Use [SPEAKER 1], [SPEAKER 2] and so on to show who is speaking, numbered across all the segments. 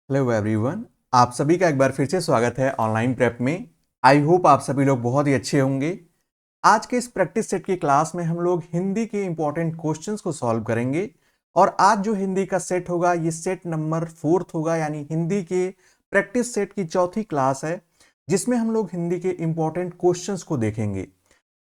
[SPEAKER 1] Hello everyone, आप सभी का एक बार फिर से स्वागत है ऑनलाइन प्रेप में। आई होप आप सभी लोग बहुत ही अच्छे होंगे। आज के इस प्रैक्टिस सेट की क्लास में हम लोग हिंदी के इंपॉर्टेंट क्वेश्चंस को सॉल्व करेंगे। और आज जो हिंदी का सेट होगा ये सेट नंबर 4 होगा, यानी हिंदी के प्रैक्टिस सेट की चौथी क्लास है, जिसमें हम लोग हिंदी के इंपॉर्टेंट क्वेश्चंस को देखेंगे।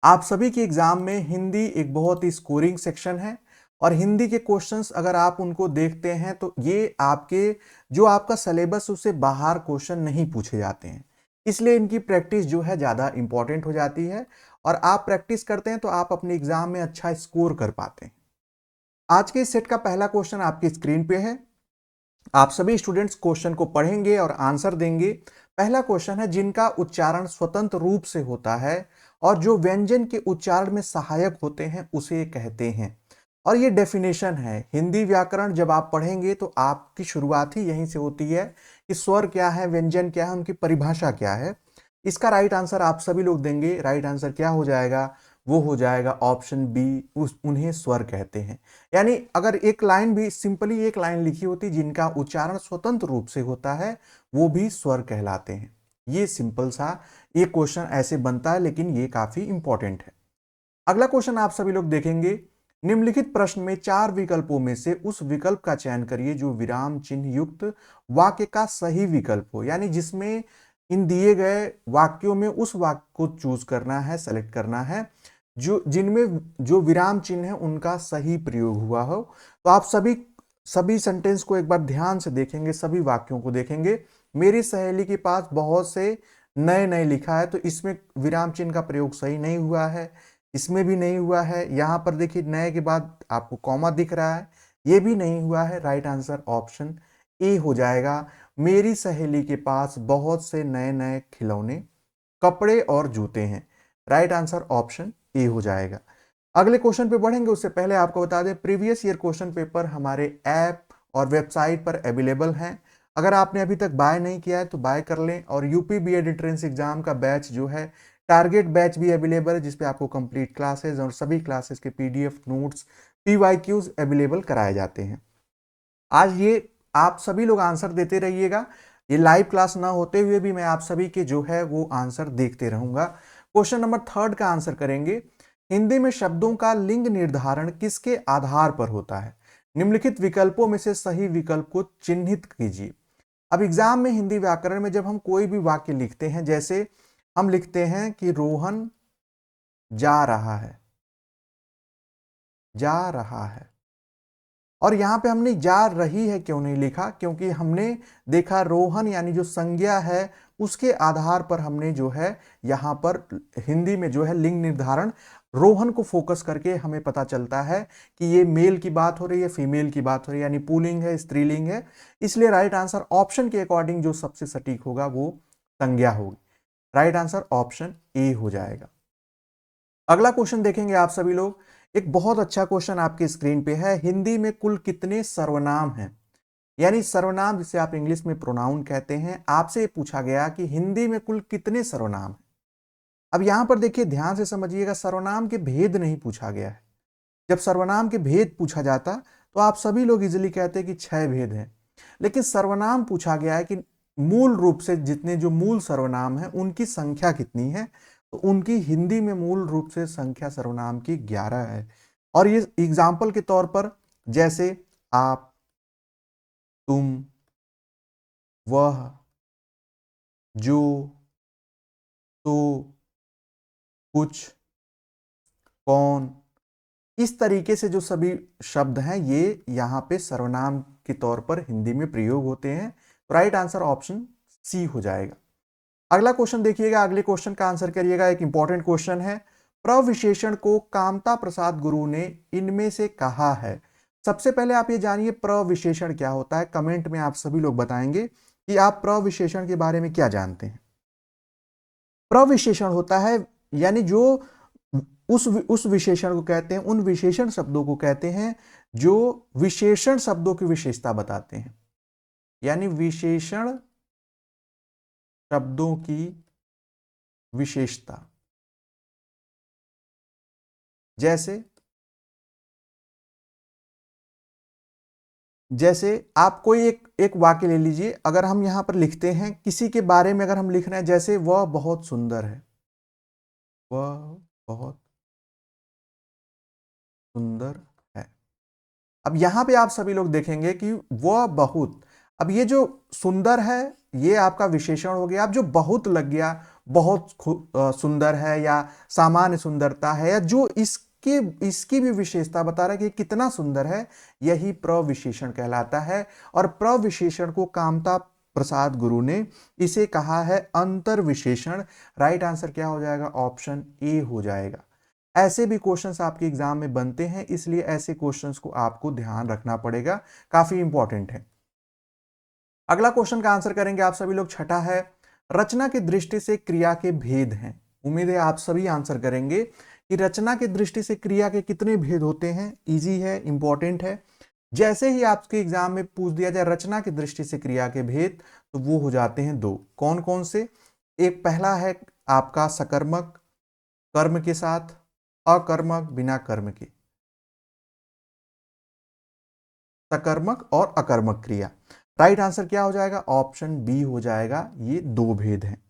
[SPEAKER 1] आप सभी के एग्जाम में हिंदी एक बहुत ही स्कोरिंग सेक्शन है, और हिंदी के क्वेश्चंस अगर आप उनको देखते हैं तो ये आपके जो आपका सिलेबस उससे बाहर क्वेश्चन नहीं पूछे जाते हैं। इसलिए इनकी प्रैक्टिस जो है ज़्यादा इंपॉर्टेंट हो जाती है, और आप प्रैक्टिस करते हैं तो आप अपने एग्जाम में अच्छा स्कोर कर पाते हैं। आज के इस सेट का पहला क्वेश्चन आपकी स्क्रीन पे है। आप सभी स्टूडेंट्स क्वेश्चन को पढ़ेंगे और आंसर देंगे। पहला क्वेश्चन है, जिनका उच्चारण स्वतंत्र रूप से होता है और जो व्यंजन के उच्चारण में सहायक होते हैं उसे कहते हैं। और ये डेफिनेशन है। हिंदी व्याकरण जब आप पढ़ेंगे तो आपकी शुरुआत ही यहीं से होती है कि स्वर क्या है, व्यंजन क्या है, उनकी परिभाषा क्या है। इसका राइट आंसर आप सभी लोग देंगे। राइट आंसर क्या हो जाएगा? वो हो जाएगा ऑप्शन बी, उन्हें स्वर कहते हैं। यानी अगर एक लाइन भी, सिंपली एक लाइन लिखी होती जिनका उच्चारण स्वतंत्र रूप से होता है, वो भी स्वर कहलाते हैं। ये सिंपल सा एक क्वेश्चन ऐसे बनता है, लेकिन ये काफी इंपॉर्टेंट है। अगला क्वेश्चन आप सभी लोग देखेंगे। निम्नलिखित प्रश्न में 4 विकल्पों में से उस विकल्प का चयन करिए जो विराम चिन्ह युक्त वाक्य का सही विकल्प हो। यानी जिसमें इन दिए गए वाक्यों में उस वाक्य को चूज करना है, सेलेक्ट करना है जो जिनमें जो विराम चिन्ह है उनका सही प्रयोग हुआ हो। तो आप सभी सभी सेंटेंस को एक बार ध्यान से देखेंगे, सभी वाक्यों को देखेंगे। मेरी सहेली के पास बहुत से नए नए लिखा है, तो इसमें विराम चिन्ह का प्रयोग सही नहीं हुआ है, इसमें भी नहीं हुआ है। यहां पर देखिए नए के बाद आपको कॉमा दिख रहा है, ये भी नहीं हुआ है। राइट आंसर ऑप्शन ए हो जाएगा। मेरी सहेली के पास बहुत से नए नए खिलौने, कपड़े और जूते हैं। राइट आंसर ऑप्शन ए हो जाएगा। अगले क्वेश्चन पे बढ़ेंगे उससे पहले आपको बता दें, प्रीवियस ईयर क्वेश्चन पेपर हमारे ऐप और वेबसाइट पर अवेलेबल हैं। अगर आपने अभी तक बाय नहीं किया है तो बाय कर लें। और यूपी बीएड एंट्रेंस एग्जाम का बैच जो है, टारगेट बैच भी अवेलेबल है, जिसपे आपको कंप्लीट क्लासेस और सभी क्लासेस के पीडीएफ नोट्स, पीवाईक्यूज अवेलेबल कराए जाते हैं। आज ये आप सभी लोग आंसर देते रहिएगा। ये लाइव क्लास ना होते हुए भी मैं आप सभी के जो है वो आंसर देखते रहूंगा। क्वेश्चन नंबर 3 का आंसर करेंगे। हिंदी में शब्दों का लिंग निर्धारण किसके आधार पर होता है? निम्नलिखित विकल्पों में से सही विकल्प को चिन्हित कीजिए। अब एग्जाम में हिंदी व्याकरण में जब हम कोई भी वाक्य लिखते हैं, जैसे हम लिखते हैं कि रोहन जा रहा है, जा रहा है, और यहां पे हमने जा रही है क्यों नहीं लिखा? क्योंकि हमने देखा रोहन यानी जो संज्ञा है उसके आधार पर हमने जो है यहां पर हिंदी में जो है लिंग निर्धारण रोहन को फोकस करके हमें पता चलता है कि ये मेल की बात हो रही है, फीमेल की बात हो रही है, यानी पुल्लिंग है, स्त्रीलिंग है। इसलिए राइट आंसर ऑप्शन के अकॉर्डिंग जो सबसे सटीक होगा वो संज्ञा होगी। राइट आंसर ऑप्शन ए हो जाएगा। अगला क्वेश्चन देखेंगे आप सभी लोग। एक बहुत अच्छा क्वेश्चन आपकी स्क्रीन पे है। हिंदी में कुल कितने सर्वनाम हैं? यानी सर्वनाम जिसे आप इंग्लिश में प्रोनाउन कहते हैं। आपसे पूछा गया कि हिंदी में कुल कितने सर्वनाम हैं। अब यहां पर देखिए ध्यान से समझिएगा, सर्वनाम के भेद नहीं पूछा गया है। जब सर्वनाम के भेद पूछा जाता तो आप सभी लोग इजिली कहते कि 6 भेद हैं। लेकिन सर्वनाम पूछा गया है कि मूल रूप से जितने जो मूल सर्वनाम है उनकी संख्या कितनी है। तो उनकी हिंदी में मूल रूप से संख्या सर्वनाम की 11 है। और ये एग्जाम्पल के तौर पर, जैसे आप, तुम, वह, जो, तो, कुछ, कौन, इस तरीके से जो सभी शब्द हैं ये यहां पे सर्वनाम के तौर पर हिंदी में प्रयोग होते हैं। राइट आंसर ऑप्शन सी हो जाएगा। अगला क्वेश्चन देखिएगा, अगले क्वेश्चन का आंसर करिएगा। एक इंपॉर्टेंट क्वेश्चन है। प्रविशेषण को कामता प्रसाद गुरु ने इनमें से कहा है। सबसे पहले आप ये जानिए प्रविशेषण क्या होता है। कमेंट में आप सभी लोग बताएंगे कि आप प्रविशेषण के बारे में क्या जानते हैं। प्रविशेषण होता है, यानी जो उस विशेषण को कहते हैं, उन विशेषण शब्दों को कहते हैं जो विशेषण शब्दों की विशेषता बताते हैं। यानी विशेषण शब्दों की विशेषता, जैसे जैसे आप कोई एक वाक्य ले लीजिए, अगर हम यहाँ पर लिखते हैं किसी के बारे में, अगर हम लिख रहे हैं जैसे वह बहुत सुंदर है, वह बहुत सुंदर है। अब यहाँ पे आप सभी लोग देखेंगे कि वह बहुत, अब ये जो सुंदर है ये आपका विशेषण हो गया। अब जो बहुत लग गया, बहुत सुंदर है या सामान्य सुंदरता है या जो इसके इसकी भी विशेषता बता रहा है कि कितना सुंदर है, यही प्रविशेषण कहलाता है। और प्रविशेषण को कामता प्रसाद गुरु ने इसे कहा है अंतर विशेषण। राइट आंसर क्या हो जाएगा? ऑप्शन ए हो जाएगा। ऐसे भी क्वेश्चंस आपके एग्जाम में बनते हैं, इसलिए ऐसे क्वेश्चंस को आपको ध्यान रखना पड़ेगा, काफी इंपॉर्टेंट है। अगला क्वेश्चन का आंसर करेंगे आप सभी लोग। छठा है, रचना की दृष्टि से क्रिया के भेद हैं। उम्मीद है आप सभी आंसर करेंगे कि रचना की दृष्टि से क्रिया के कितने भेद होते हैं। इजी है, इंपॉर्टेंट है। जैसे ही आपके एग्जाम में पूछ दिया जाए रचना की दृष्टि से क्रिया के भेद, तो वो हो जाते हैं दो। कौन कौन से? एक पहला है आपका सकर्मक कर्म के साथ, अकर्मक बिना कर्म के, सकर्मक और अकर्मक क्रिया। राइट आंसर क्या हो जाएगा? ऑप्शन बी हो जाएगा। ये दो भेद हैं।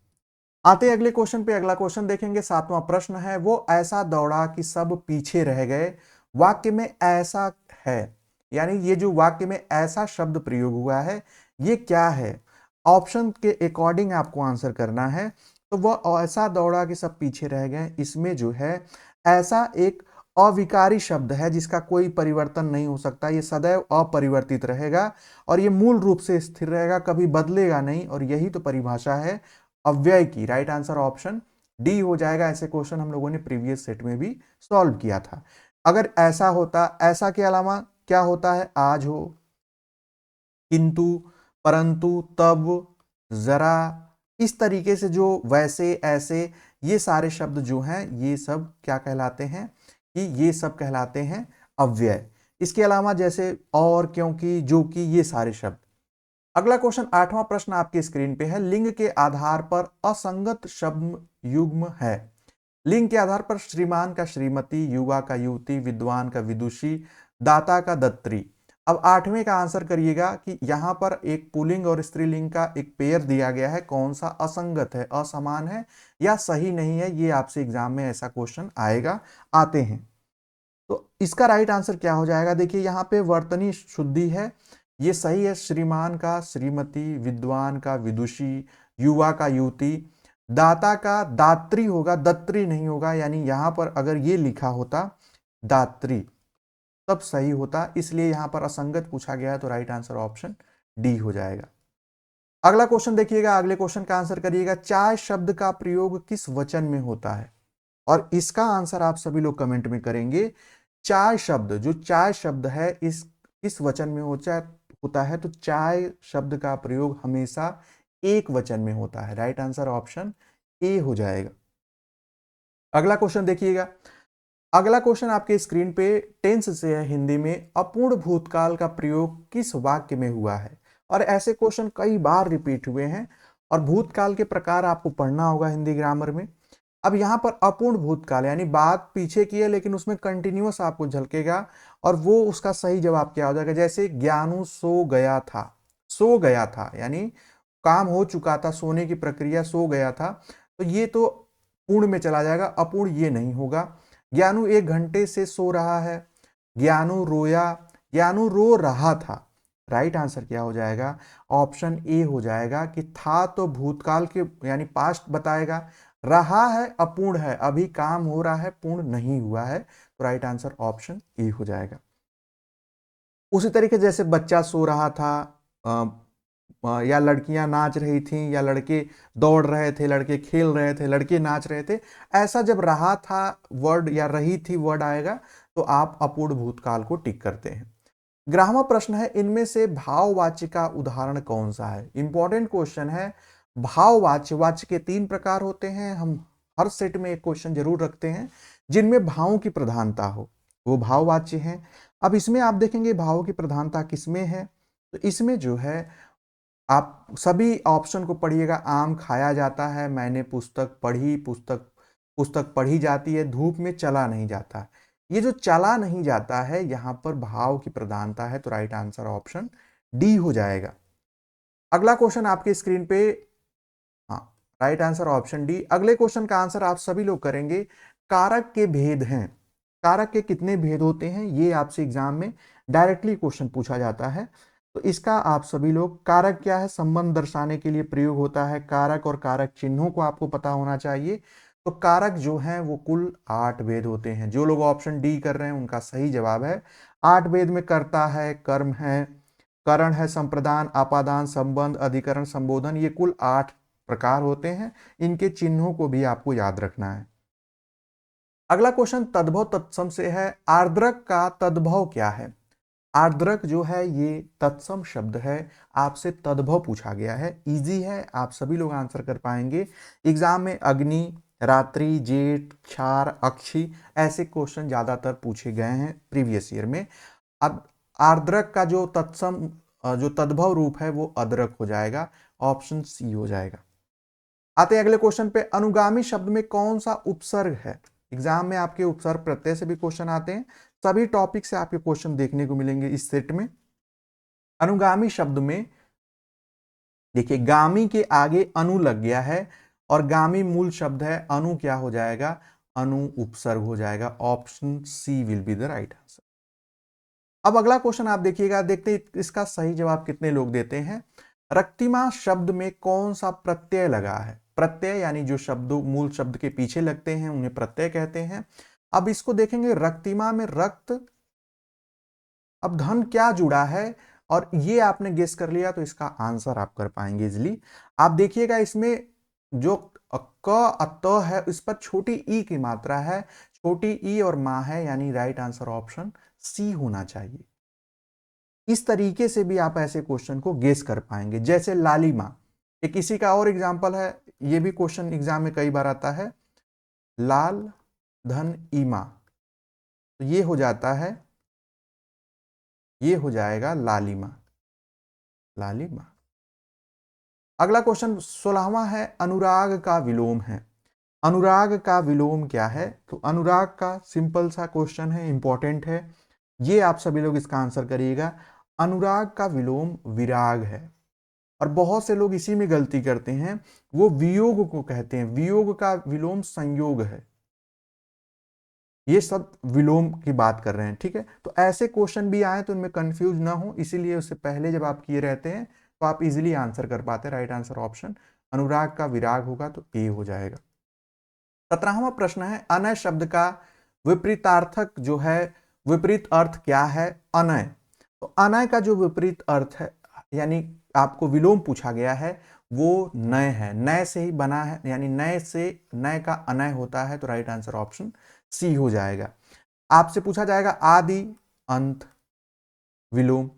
[SPEAKER 1] आते अगले क्वेश्चन पे। अगला क्वेश्चन देखेंगे, सातवां प्रश्न है, वो ऐसा दौड़ा कि सब पीछे रह गए। वाक्य में ऐसा है, यानी ये जो वाक्य में ऐसा शब्द प्रयोग हुआ है ये क्या है? ऑप्शन के अकॉर्डिंग आपको आंसर करना है। तो वह ऐसा दौड़ा कि सब पीछे रह गए, इसमें जो है ऐसा एक अविकारी शब्द है जिसका कोई परिवर्तन नहीं हो सकता। ये सदैव अपरिवर्तित रहेगा और ये मूल रूप से स्थिर रहेगा, कभी बदलेगा नहीं। और यही तो परिभाषा है अव्यय की। राइट आंसर ऑप्शन डी हो जाएगा। ऐसे क्वेश्चन हम लोगों ने प्रीवियस सेट में भी सॉल्व किया था। अगर ऐसा होता, ऐसा के अलावा क्या होता है? आज हो, किंतु, परंतु, तब, जरा, इस तरीके से जो वैसे, ऐसे, ये सारे शब्द जो हैं ये सब क्या कहलाते हैं? कि ये सब कहलाते हैं अव्यय। इसके अलावा जैसे और, क्योंकि, जो कि, ये सारे शब्द। अगला क्वेश्चन, आठवां प्रश्न आपके स्क्रीन पे है, लिंग के आधार पर असंगत शब्द युग्म है। लिंग के आधार पर श्रीमान का श्रीमती, युवा का युवती, विद्वान का विदुषी, दाता का दत्री। अब आठवें का आंसर करिएगा कि यहां पर एक पुल्लिंग और स्त्रीलिंग का एक पेयर दिया गया है, कौन सा असंगत है, असमान है या सही नहीं है। ये आपसे एग्जाम में ऐसा क्वेश्चन आएगा, आते हैं। तो इसका राइट आंसर क्या हो जाएगा? देखिए यहाँ पे वर्तनी शुद्धि है, ये सही है। श्रीमान का श्रीमती, विद्वान का विदुषी, युवा का युवती, दाता का दात्री होगा, दत्री नहीं होगा। यानी यहां पर अगर ये लिखा होता दात्री तब सही होता, इसलिए यहां पर असंगत पूछा गया है। तो राइट आंसर ऑप्शन डी हो जाएगा। अगला क्वेश्चन देखिएगा, अगले क्वेश्चन का आंसर करिएगा, चाय शब्द का प्रयोग किस वचन में होता है? और इसका आंसर आप सभी लोग कमेंट में करेंगे। चाय शब्द, जो चाय शब्द है, इस वचन में होता है। तो चाय शब्द का प्रयोग हमेशा एक वचन में होता है। राइट आंसर ऑप्शन ए हो जाएगा। अगला क्वेश्चन देखिएगा, अगला क्वेश्चन आपके स्क्रीन पे टेंस से है हिंदी में, अपूर्ण भूतकाल का प्रयोग किस वाक्य में हुआ है? और ऐसे क्वेश्चन कई बार रिपीट हुए हैं और भूतकाल के प्रकार आपको पढ़ना होगा हिंदी ग्रामर में। अब यहां पर अपूर्ण भूतकाल यानी बात पीछे की है लेकिन उसमें कंटिन्यूअस आपको झलकेगा और वो उसका सही जवाब क्या हो जाएगा? जैसे ज्ञानू सो गया था, सो गया था यानी काम हो चुका था, सोने की प्रक्रिया, सो गया था। तो ये तो पूर्ण में चला जाएगा, अपूर्ण ये नहीं होगा। ज्ञानू 1 घंटे से सो रहा है, ज्ञानू रोया, ज्ञानू रो रहा था। राइट आंसर क्या हो जाएगा? ऑप्शन ए हो जाएगा कि था तो भूतकाल के यानी पास्ट बताएगा, रहा है अपूर्ण है, अभी काम हो रहा है, पूर्ण नहीं हुआ है। तो राइट आंसर ऑप्शन ए हो जाएगा। उसी तरीके जैसे बच्चा सो रहा था, या लड़कियां नाच रही थीं, या लड़के दौड़ रहे थे, लड़के खेल रहे थे, लड़के नाच रहे थे, ऐसा जब रहा था वर्ड या रही थी वर्ड आएगा तो आप अपूर्ण भूतकाल को टिक करते हैं। ग्रामर प्रश्न है, इनमें से भाववाच्य का उदाहरण कौन सा है? इंपॉर्टेंट क्वेश्चन है। भाववाच्य, वाच्य के 3 प्रकार होते हैं। हम हर सेट में एक क्वेश्चन जरूर रखते हैं जिनमें भावों की प्रधानता हो, वो भाववाच्य हैं। अब इसमें आप देखेंगे भावों की प्रधानता किसमें है? तो इसमें जो है आप सभी ऑप्शन को पढ़िएगा। आम खाया जाता है, मैंने पुस्तक पढ़ी, पुस्तक पढ़ी जाती है, धूप में चला नहीं जाता। ये जो चला नहीं जाता है, यहां पर भाव की प्रधानता है, तो राइट आंसर ऑप्शन डी हो जाएगा। अगला क्वेश्चन आपके स्क्रीन पे, हाँ, राइट आंसर ऑप्शन डी। अगले क्वेश्चन का आंसर आप सभी लोग करेंगे। कारक के भेद हैं, कारक के कितने भेद होते हैं, ये आपसे एग्जाम में डायरेक्टली क्वेश्चन पूछा जाता है। तो इसका आप सभी लोग, कारक क्या है, संबंध दर्शाने के लिए प्रयोग होता है। कारक और कारक चिन्हों को आपको पता होना चाहिए। तो कारक जो है वो कुल 8 भेद होते हैं। जो लोग ऑप्शन डी कर रहे हैं उनका सही जवाब है 8 भेद में कर्ता है, कर्म है, करण है, संप्रदान, आपादान, संबंध, अधिकरण, संबोधन, ये कुल 8 प्रकार होते हैं। इनके चिन्हों को भी आपको याद रखना है। अगला क्वेश्चन तद्भव तत्सम से है। आर्द्रक का तद्भव क्या है? आर्द्रक जो है ये तत्सम शब्द है, आपसे तद्भव पूछा गया है। इजी है, आप सभी लोग आंसर कर पाएंगे। एग्जाम में अग्नि, रात्रि, जेठ, क्षार, अक्षी, ऐसे क्वेश्चन ज्यादातर पूछे गए हैं प्रीवियस ईयर में। अब आर्द्रक का जो तत्सम जो तद्भव रूप है वो अदरक हो जाएगा, ऑप्शन सी हो जाएगा। आते हैं अगले क्वेश्चन पे। अनुगामी शब्द में कौन सा उपसर्ग है? एग्जाम में आपके उपसर्ग प्रत्यय से भी क्वेश्चन आते हैं। सभी टॉपिक से आपके क्वेश्चन देखने को मिलेंगे इस सेट में। अनुगामी शब्द में देखिए, गामी के आगे अनु लग गया है और गामी मूल शब्द है। अनु क्या हो जाएगा? अनु उपसर्ग हो जाएगा। Option C will be the right answer. अब अगला क्वेश्चन आप देखिएगा, देखते हैं इसका सही जवाब कितने लोग देते हैं। रक्तिमा शब्द में कौन सा प्रत्यय लगा है? प्रत्यय यानी जो शब्द मूल शब्द के पीछे लगते हैं उन्हें प्रत्यय कहते हैं। अब इसको देखेंगे, रक्तिमा में रक्त, अब धन क्या जुड़ा है, और ये आपने गेस कर लिया तो इसका आंसर आप कर पाएंगे इजिली। आप देखिएगा इसमें जो क अत है इस पर छोटी ई की मात्रा है, छोटी ई और मां है, यानी राइट आंसर ऑप्शन सी होना चाहिए। इस तरीके से भी आप ऐसे क्वेश्चन को गेस कर पाएंगे। जैसे लालिमा, एक इसी का और एग्जांपल है, ये भी क्वेश्चन एग्जाम में कई बार आता है। लाल धन ईमा, तो ये हो जाता है, ये हो जाएगा लालिमा, लालिमा। अगला क्वेश्चन 16वां है। अनुराग का विलोम है। अनुराग का विलोम क्या है? तो अनुराग का सिंपल सा क्वेश्चन है, इंपॉर्टेंट है, ये आप सभी लोग इसका आंसर करिएगा। अनुराग का विलोम विराग है। और बहुत से लोग इसी में गलती करते हैं, वो वियोग को कहते हैं। वियोग का विलोम संयोग है। ये सब विलोम की बात कर रहे हैं, ठीक है। तो ऐसे क्वेश्चन भी आए तो उनमें कंफ्यूज ना हो, इसीलिए उससे पहले जब आप किए रहते हैं तो आप इजीली आंसर कर पाते हैं। राइट आंसर ऑप्शन अनुराग का विराग होगा, तो ए हो जाएगा। 17वां प्रश्न है। अनय शब्द का विपरीतार्थक जो है, विपरीत अर्थ क्या है? अनय। तो अनय का जो विपरीत अर्थ है, यानी आपको विलोम पूछा गया है, वो नय है। नय से ही बना है, यानी नय से नय का अनय होता है, तो राइट आंसर ऑप्शन सी हो जाएगा। आपसे पूछा जाएगा आदि, अंत, विलोम।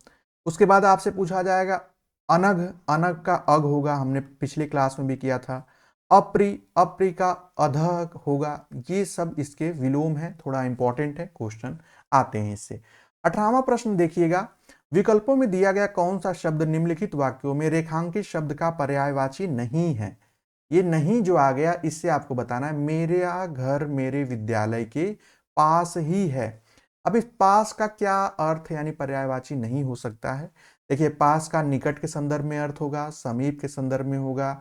[SPEAKER 1] उसके बाद आपसे पूछा जाएगा अनघ, अनघ का अग होगा, हमने पिछले क्लास में भी किया था। अप्रि, अप्रि का अधक होगा। ये सब इसके विलोम है, थोड़ा इंपॉर्टेंट है, क्वेश्चन आते हैं इससे। 18वां प्रश्न देखिएगा। विकल्पों में दिया गया कौन सा शब्द निम्नलिखित वाक्यों में रेखांकित शब्द का पर्यायवाची नहीं है? ये नहीं जो आ गया, इससे आपको बताना है मेरा घर मेरे विद्यालय के पास ही है। अब इस पास का क्या अर्थ यानी पर्यायवाची नहीं हो सकता है? देखिए, पास का निकट के संदर्भ में अर्थ होगा, समीप के संदर्भ में होगा,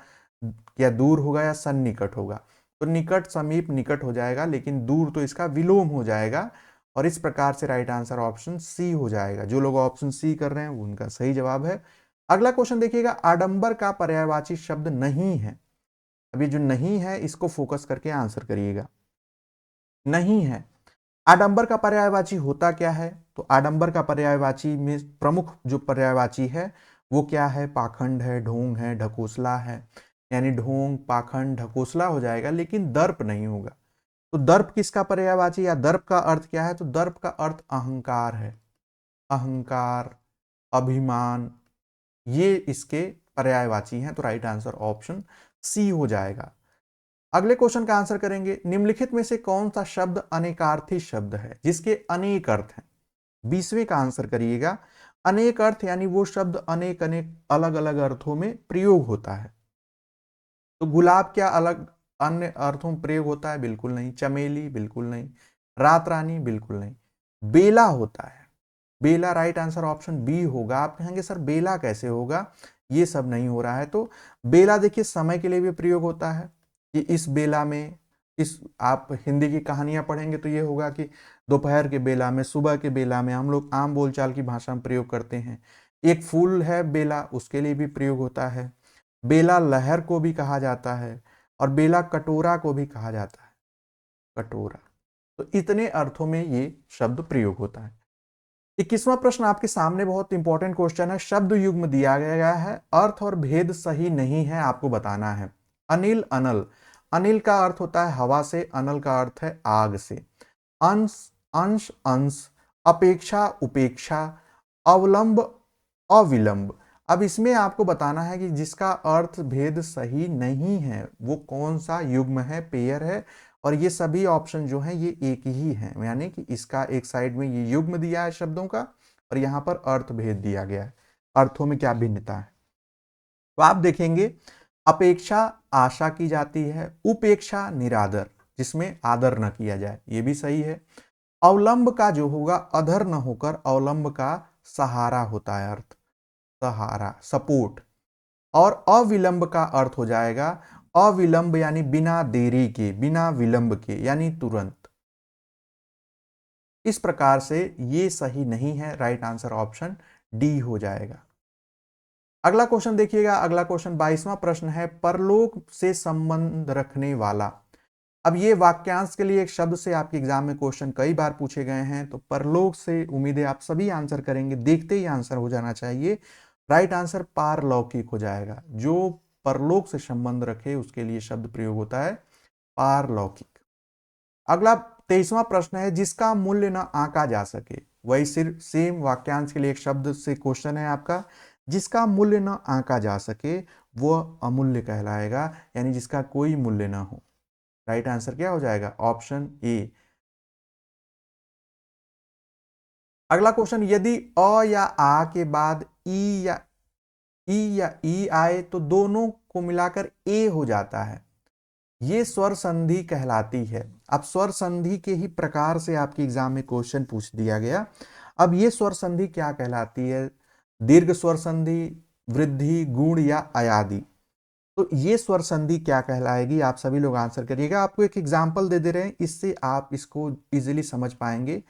[SPEAKER 1] या दूर होगा, या सन्निकट होगा। तो निकट समीप निकट हो जाएगा, लेकिन दूर तो इसका विलोम हो जाएगा, और इस प्रकार से राइट आंसर ऑप्शन सी हो जाएगा। जो लोग ऑप्शन सी कर रहे हैं वो उनका सही जवाब है। अगला क्वेश्चन देखिएगा। आडंबर का पर्यायवाची शब्द नहीं है। अभी जो नहीं है इसको फोकस करके आंसर करिएगा। नहीं है, आडंबर का पर्यायवाची होता क्या है? तो आडंबर का पर्यायवाची में प्रमुख जो पर्यायवाची है वो क्या है? पाखंड है, ढोंग है, ढकोसला है। यानी ढोंग, पाखंड, ढकोसला हो जाएगा, लेकिन दर्प नहीं होगा। तो दर्प किसका पर्यायवाची, या दर्प का अर्थ क्या है? तो दर्प का अर्थ अहंकार है। अहंकार, अभिमान, ये इसके पर्यायवाची हैं, तो राइट आंसर ऑप्शन सी हो जाएगा। अगले क्वेश्चन का आंसर करेंगे। निम्नलिखित में से कौन सा शब्द अनेकार्थी शब्द है, जिसके अनेक अर्थ हैं? 20वें का आंसर करिएगा। अनेक अर्थ यानी वो शब्द अनेक अनेक अलग अलग अर्थों में प्रयोग होता है। तो गुलाब क्या अलग अन्य अर्थों में प्रयोग होता है? बिल्कुल नहीं। चमेली, बिल्कुल नहीं। रात रानी बिल्कुल नहीं, बेला होता है, बेला राइट आंसर ऑप्शन बी होगा। आप कहेंगे सर बेला कैसे होगा, ये सब नहीं हो रहा है। तो बेला देखिए समय के लिए भी प्रयोग होता है कि इस बेला में, इस आप हिंदी की कहानियां पढ़ेंगे तो ये होगा कि दोपहर के बेला में, सुबह के बेला में, हम लोग आम बोलचाल की भाषा में प्रयोग करते हैं। एक फूल है बेला, उसके लिए भी प्रयोग होता है। बेला लहर को भी कहा जाता है और बेला कटोरा को भी कहा जाता है, कटोरा। तो इतने अर्थों में ये शब्द प्रयोग होता है। 21वां प्रश्न आपके सामने बहुत इंपॉर्टेंट क्वेश्चन है। शब्द युग्म दिया गया है, अर्थ और भेद सही नहीं है, आपको बताना है। अनिल अनल, अनिल का अर्थ होता है हवा से, अनल का अर्थ है आग से। अंश अंश अंश, अपेक्षा उपेक्षा, अवलंब अविलंब। अब इसमें आपको बताना है कि जिसका अर्थ भेद सही नहीं है वो कौन सा युग्म है, पेयर है। और ये सभी ऑप्शन जो हैं ये एक ही हैं, यानी कि इसका एक साइड में ये युग्म दिया है शब्दों का और यहाँ पर अर्थ भेद दिया गया है, अर्थों में क्या भिन्नता है। तो आप देखेंगे अपेक्षा आशा की जाती है, उपेक्षा निरादर, जिसमें आदर न किया जाए, ये भी सही है। अवलंब का जो होगा अधर न होकर अवलंब का सहारा होता है, अर्थ सहारा, सपोर्ट। और अविलंब का अर्थ हो जाएगा अविलंब, यानी बिना देरी के, बिना विलंब के, यानी तुरंत। इस प्रकार से ये सही नहीं है, राइट आंसर ऑप्शन डी हो जाएगा। अगला क्वेश्चन देखिएगा, अगला क्वेश्चन 22वां प्रश्न है, परलोक से संबंध रखने वाला। अब ये वाक्यांश के लिए एक शब्द से आपके एग्जाम में क्वेश्चन कई बार पूछे गए हैं, तो परलोक से उम्मीद है आप सभी आंसर करेंगे, देखते ही आंसर हो जाना चाहिए। राइट आंसर पारलौकिक हो जाएगा, जो परलोक से संबंध रखे उसके लिए शब्द प्रयोग होता है पारलौकिक। अगला 23वां प्रश्न है, जिसका मूल्य न आंका जा सके। वही सिर्फ सेम वाक्यांश के लिए एक शब्द से क्वेश्चन है आपका, जिसका मूल्य न आंका जा सके वह अमूल्य कहलाएगा, यानी जिसका कोई मूल्य ना हो। राइट आंसर क्या हो जाएगा, ऑप्शन ए। अगला क्वेश्चन, यदि अ या आ के बाद ई आए तो दोनों को मिलाकर ए हो जाता है, ये स्वर संधि कहलाती है। अब स्वर संधि के ही प्रकार से आपके एग्जाम में क्वेश्चन पूछ दिया गया। अब ये स्वर संधि क्या कहलाती है, दीर्घ स्वर संधि, वृद्धि, गुण या अयादि। तो ये स्वर संधि क्या कहलाएगी, आप सभी लोग आंसर करिएगा। आपको एक एग्जांपल दे रहे हैं, इससे आप इसको इजीली समझ पाएंगे।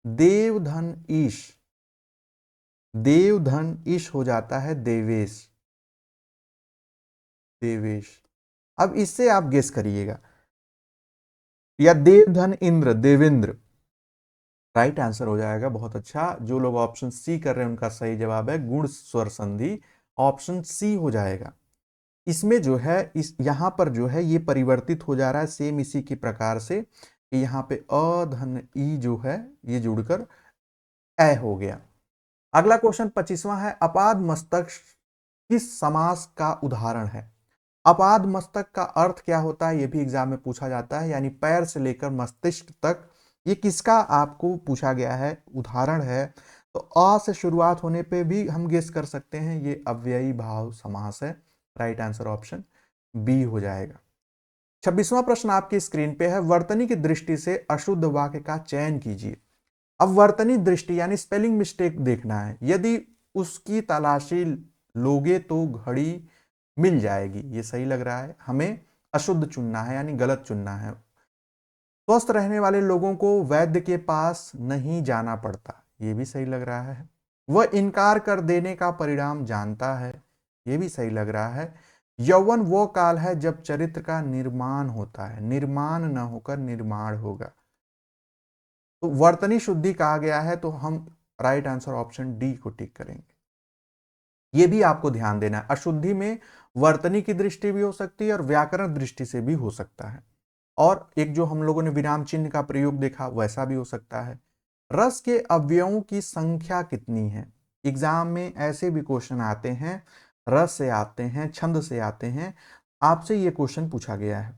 [SPEAKER 1] देवधन ईश, देवधन ईश हो जाता है देवेश, देवेश। अब इससे आप गेस करिएगा, या देवधन इंद्र, देवेंद्र। राइट आंसर हो जाएगा, बहुत अच्छा। जो लोग ऑप्शन सी कर रहे हैं उनका सही जवाब है गुण स्वर संधि, ऑप्शन सी हो जाएगा। इसमें जो है, इस यहां पर जो है ये परिवर्तित हो जा रहा है सेम इसी के प्रकार से कि यहाँ पे अ धन ई जो है ये जुड़कर ए हो गया। अगला क्वेश्चन 25वां है, अपाद मस्तक किस समास का उदाहरण है। अपाद मस्तक का अर्थ क्या होता है, यह भी एग्जाम में पूछा जाता है, यानी पैर से लेकर मस्तिष्क तक, ये किसका आपको पूछा गया है, उदाहरण है। तो अ से शुरुआत होने पे भी हम गेस कर सकते हैं ये अव्ययी भाव समास है। राइट आंसर ऑप्शन बी हो जाएगा। 26वां प्रश्न आपकी स्क्रीन पे है, वर्तनी की दृष्टि से अशुद्ध वाक्य का चयन कीजिए। अब वर्तनी दृष्टि यानी स्पेलिंग मिस्टेक देखना है, यदि उसकी तलाशी लोगे तो घड़ी मिल जाएगी, ये सही लग रहा है। हमें अशुद्ध चुनना है, यानी गलत चुनना है। स्वस्थ रहने वाले लोगों को वैद्य के पास नहीं जाना पड़ता, ये भी सही लग रहा है। वह इनकार कर देने का परिणाम जानता है, ये भी सही लग रहा है। यौवन वो काल है जब चरित्र का निर्माण होता है, निर्माण न होकर निर्माण होगा। तो वर्तनी शुद्धि कहा गया है, तो हम राइट आंसर ऑप्शन डी को टिक करेंगे। ये भी आपको ध्यान देना है, अशुद्धि में वर्तनी की दृष्टि भी हो सकती है और व्याकरण दृष्टि से भी हो सकता है, और एक जो हम लोगों ने विराम चिन्ह का प्रयोग देखा वैसा भी हो सकता है। रस के अवयवों की संख्या कितनी है, एग्जाम में ऐसे भी क्वेश्चन आते हैं, रस से आते हैं, छंद से आते हैं, आपसे ये क्वेश्चन पूछा गया है।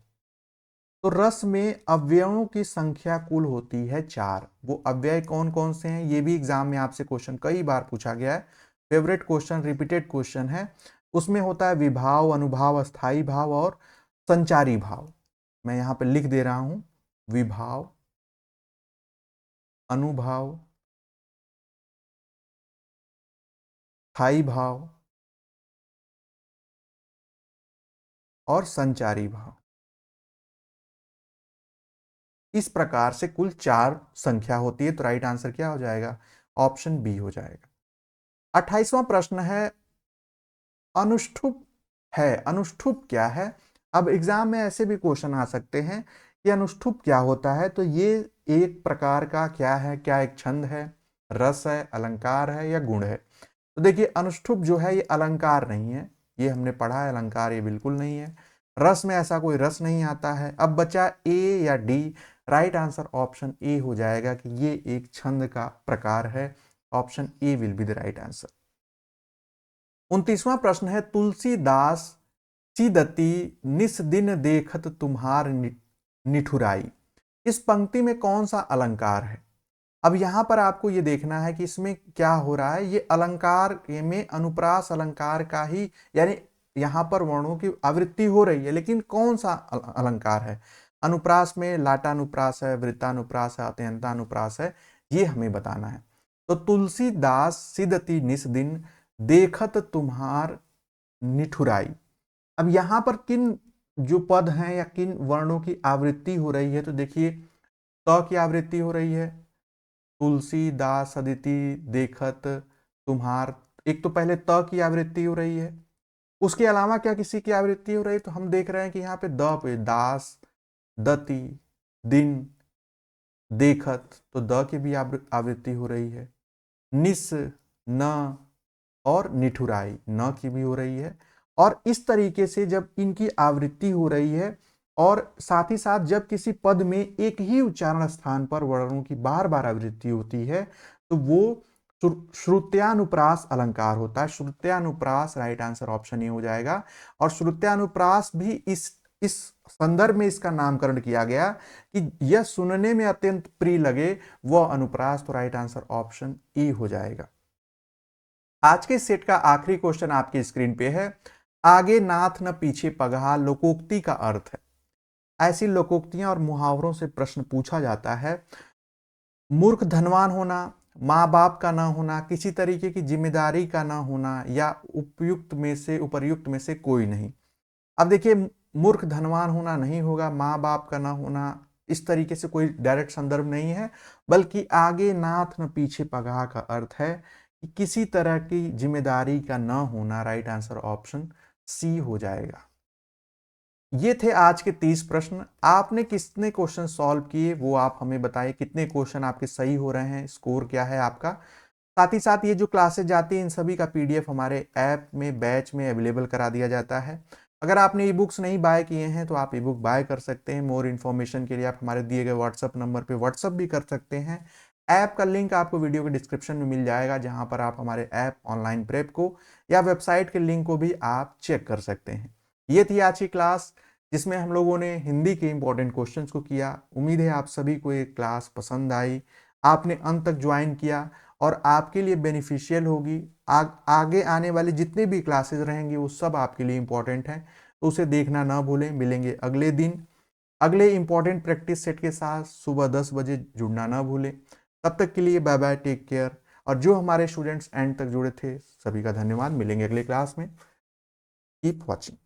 [SPEAKER 1] तो रस में अवयवों की संख्या कुल होती है 4। वो अव्यय कौन कौन से हैं, ये भी एग्जाम में आपसे क्वेश्चन कई बार पूछा गया है, फेवरेट क्वेश्चन, रिपीटेड क्वेश्चन है। उसमें होता है विभाव, अनुभाव, अस्थाई भाव और संचारी भाव। मैं यहाँ पे लिख दे रहा हूं, विभाव, अनुभाव, स्थायी भाव और संचारी भाव। इस प्रकार से कुल 4 संख्या होती है, तो राइट आंसर क्या हो जाएगा? ऑप्शन बी हो जाएगा। 28वां प्रश्न है, अनुष्ठुप है। अनुष्ठुप क्या है? अब एग्जाम में ऐसे भी क्वेश्चन आ सकते हैं कि अनुष्ठुप क्या होता है, तो ये एक प्रकार का क्या है? क्या एक छंद है, रस है, अलंकार है या गुण है? तो देखिए, अनुष्ठुप जो है ये अलंकार नहीं है, ये हमने पढ़ा है, अलंकार ये बिल्कुल नहीं है। रस में ऐसा कोई रस नहीं आता है। अब बचा ए या D. Right answer option A हो जाएगा कि ये एक छंद का प्रकार है। Option A will be the right answer. 29वां प्रश्न है, तुलसीदास सीदती निस दिन देखत तुम्हार निठुराई। इस पंक्ति में कौन सा अलंकार है? अब यहां पर आपको ये देखना है कि इसमें क्या हो रहा है। ये अलंकार में अनुप्रास अलंकार का ही, यानी यहां पर वर्णों की आवृत्ति हो रही है, लेकिन कौन सा अलंकार है? अनुप्रास में लाटानुप्रास है, वृत्तानुप्रास है, अत्यंतानुप्रास है, ये हमें बताना है। तो तुलसीदास सिदती निस दिन देखत तुम्हार निठुराई। अब यहां पर किन जो पद हैं या किन वर्णों की आवृत्ति हो रही है? तो देखिए, त की आवृत्ति हो रही है, तुलसीदास अदिति देखत तुम्हार। एक तो पहले त की आवृत्ति हो रही है, उसके अलावा क्या किसी की आवृत्ति हो रही है? तो हम देख रहे हैं कि यहाँ पे द पे दास, दति, दिन, देखत, तो द की भी आवृत्ति हो रही है। निस, न और निठुराई, न की भी हो रही है। और इस तरीके से जब इनकी आवृत्ति हो रही है और साथ ही साथ जब किसी पद में एक ही उच्चारण स्थान पर वर्णों की बार बार आवृत्ति होती है, तो वो श्रुत्यानुप्रास अलंकार होता है। श्रुत्यानुप्रास राइट आंसर ऑप्शन ए हो जाएगा। और श्रुत्यानुप्रास भी इस संदर्भ में इसका नामकरण किया गया कि यह सुनने में अत्यंत प्रिय लगे, वह अनुप्रास, तो राइट आंसर ऑप्शन ए हो जाएगा। आज के सेट का आखिरी क्वेश्चन आपकी स्क्रीन पे है, आगे नाथ न पीछे पगहा लोकोक्ति का अर्थ है। ऐसी लोकोक्तियां और मुहावरों से प्रश्न पूछा जाता है। मूर्ख धनवान होना, माँ बाप का ना होना, किसी तरीके की जिम्मेदारी का ना होना, या उपर्युक्त में से कोई नहीं। अब देखिए, मूर्ख धनवान होना नहीं होगा, माँ बाप का ना होना, इस तरीके से कोई डायरेक्ट संदर्भ नहीं है, बल्कि आगे नाथ न पीछे पगहा का अर्थ है कि किसी तरह की जिम्मेदारी का ना होना। राइट आंसर ऑप्शन सी हो जाएगा। ये थे आज के 30 प्रश्न। आपने कितने क्वेश्चन सॉल्व किए वो आप हमें बताइए। कितने क्वेश्चन आपके सही हो रहे हैं, स्कोर क्या है आपका? साथ ही साथ ये जो क्लासेस जाती हैं, इन सभी का पीडीएफ हमारे ऐप में, बैच में अवेलेबल करा दिया जाता है। अगर आपने ई बुक्स नहीं बाय किए हैं तो आप ई बुक बाय कर सकते हैं। मोर इन्फॉर्मेशन के लिए आप हमारे दिए गए व्हाट्सअप नंबर पे व्हाट्सअप भी कर सकते हैं। ऐप का लिंक आपको वीडियो के डिस्क्रिप्शन में मिल जाएगा, जहां पर आप हमारे ऐप ऑनलाइन प्रेप को या वेबसाइट के लिंक को भी आप चेक कर सकते हैं। ये थी आज की क्लास, जिसमें हम लोगों ने हिंदी के इंपॉर्टेंट क्वेश्चंस को किया। उम्मीद है आप सभी को ये क्लास पसंद आई, आपने अंत तक ज्वाइन किया और आपके लिए बेनिफिशियल होगी। आगे आने वाले जितने भी क्लासेस रहेंगे वो सब आपके लिए इंपॉर्टेंट हैं, तो उसे देखना ना भूलें। मिलेंगे अगले दिन अगले इंपॉर्टेंट प्रैक्टिस सेट के साथ। सुबह 10 बजे जुड़ना ना भूलें। तब तक के लिए बाय बाय, टेक केयर। और जो हमारे स्टूडेंट्स एंड तक जुड़े थे, सभी का धन्यवाद। मिलेंगे अगले क्लास में। Keep watching.